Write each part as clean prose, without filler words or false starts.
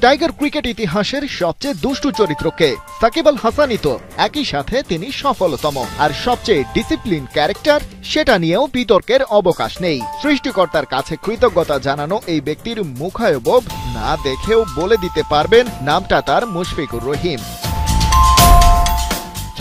Tiger cricket ইতিহাসের সবচেয়ে দুষ্টু চরিত্র কে? সাকিব আল হাসানই তো। একই সাথে তিনি সফলতম আর সবচেয়ে ডিসিপ্লিন ক্যারেক্টার, সেটা নিয়েও বিতর্কের অবকাশ নেই। সৃষ্টিকর্তার কাছে কৃতজ্ঞতা জানানো এই ব্যক্তির মুখায়বব না দেখেও বলে দিতে পারবেন নামটা তার মুশফিকুর রহিম।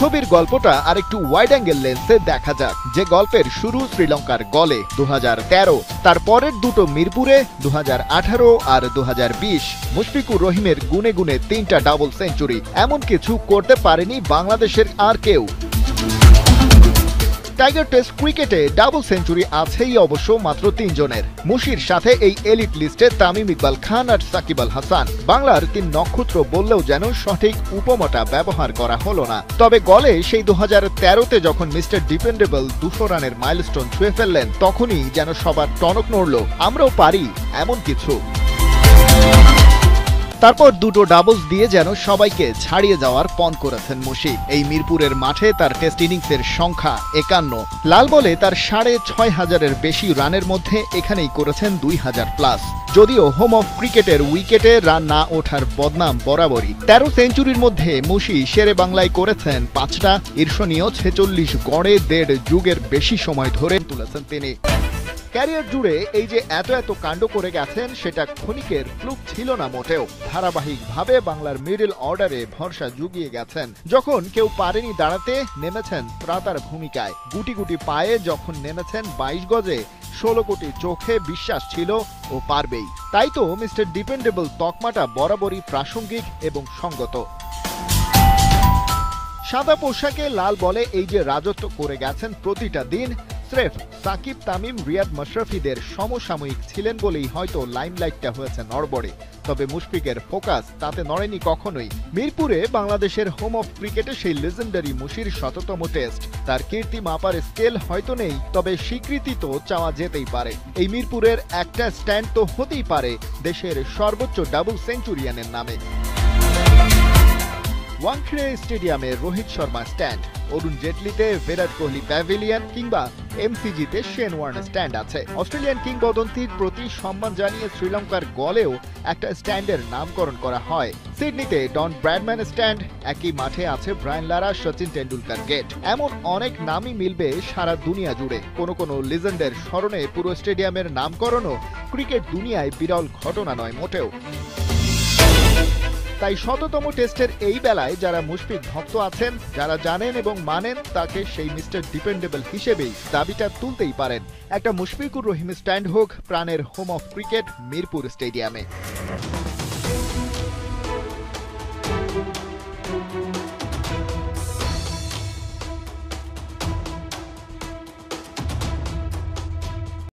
ছবির গল্পটা আরেকটু ওয়াইড অ্যাঙ্গেল লেন্সে দেখা যাক। যে গল্পের শুরু শ্রীলঙ্কার গলে 2013, তার পরের দুটো মিরপুরে 2018 আর 2020। মুশফিকুর রহিমের গুনে গুনে 3টা ডাবল সেঞ্চুরি, এমন কিছু করতে পারেনি বাংলাদেশের আর কেউ। টাইগার টেস্ট ক্রিকেটে ডাবল সেঞ্চুরি আছেই অবশ্য মাত্র 3 জনের। মুশির সাথে এই এলিট লিস্টে তামিম ইকবাল খান আর সাকিব আল হাসান। বাংলার 3 নক্ষত্র বললেও যেন সঠিক উপমাটা ব্যবহার করা হলো না। তবে গলে সেই 2013তে যখন মিস্টার ডিপেন্ডেবল 200 রানের মাইলস্টোন ছুঁয়ে ফেললেন, তখনই যেন সবার টনক নড়ল, আমরাও পারি এমন কিছু। তারপর দুটো ডাবলস দিয়ে যেন সবাইকে ছাড়িয়ে যাওয়ার পণ করেছেন মুশি। এই মিরপুরের মাঠে তার টেস্ট ইনিংসের সংখ্যা 51। লাল বলে তার 6500-এর বেশি রানের মধ্যে এখানেই করেছেন 2000+। যদিও হোম অফ ক্রিকেটের উইকেটে রান না ওঠার বদনাম বরাবরই। 13 সেঞ্চুরির মধ্যে মুশি শেরে বাংলায় করেছেন 5টা। ঈর্ষণীয় 46 গড়ে 1.5 যুগের বেশি সময় ধরে তুলেছেন তিনি। ক্যারিয়ার জুড়ে এই যে এত কাণ্ড করে গেছেন, সেটা ক্ষণিকের ফ্লুক ছিল না মোটেও। ধারাবাহিকভাবে বাংলার মিডল অর্ডারে ভরসা জুগিয়ে গেছেন। যখন কেউ পারেনি দাঁড়াতে, নেমেছেন ত্রাতার ভূমিকায়। গুটি গুটি পায়ে যখন নেমেছেন 22 গজে, 16 কোটি চোখে বিশ্বাস ছিল ও পারবেই। তাই তো মিস্টার ডিপেন্ডেবল তকমাটা বরাবরই প্রাসঙ্গিক এবং সঙ্গত। সাদা পোশাকে লাল বলে এই যে রাজত্ব করে গেছেন প্রতিটা দিন, স্রেফ সাকিব, তামিম, রিয়াদ, মাশরাফিদের সমসাময়িক ছিলেন বলেই হয়তো লাইমলাইটটা হয়েছে নড়বড়ে। তবে মুশফিকের ফোকাস তাতে নড়েনি কখনোই। মিরপুরে বাংলাদেশের হোম অফ ক্রিকেটে সেই লেজেন্ডারি মুশির 100তম টেস্ট। তার কীর্তি মাপার স্কেল হয়তো নেই, তবে স্বীকৃতি তো চাওয়া যেতেই পারে। এই মিরপুরের একটা স্ট্যান্ড তো হতেই পারে দেশের সর্বোচ্চ ডাবল সেঞ্চুরিয়ানের নামে। ওয়াংখেড়ে স্টেডিয়ামে রোহিত শর্মা স্ট্যান্ড, অরুণ জেটলিতে বিরাট কোহলি প্যাভিলিয়ন, কিংবা এমসিজিতে শেন ওয়ার্ন স্ট্যান্ড আছে। অস্ট্রেলিয়ান কিংবদন্তির প্রতি সম্মান জানিয়ে শ্রীলঙ্কার গলেও একটা স্ট্যান্ডের নামকরণ করা হয়। সিডনিতে ডন ব্র্যাডম্যান স্ট্যান্ড, একই মাঠে আছে Brian Lara, Sachin Tendulkar gate. এমন অনেক নামই মিলবে সারা দুনিয়া জুড়ে। কোনো লিজেন্ডের স্মরণে পুরো স্টেডিয়ামের নামকরণও ক্রিকেট দুনিয়ায় বিরল ঘটনা নয় মোটেও। তাই 100তম টেস্টের এই বেলায় যারা মুশফিক ভক্ত আছেন, যারা জানেন এবং মানেন, তাকে সেই মিস্টার ডিপেন্ডেবল হিসেবেই দাবিটা তুলতেই পারেন। একটা মুশফিকুর রহিম স্ট্যান্ড হোক প্রাণের হোম অফ ক্রিকেট মিরপুর স্টেডিয়ামে।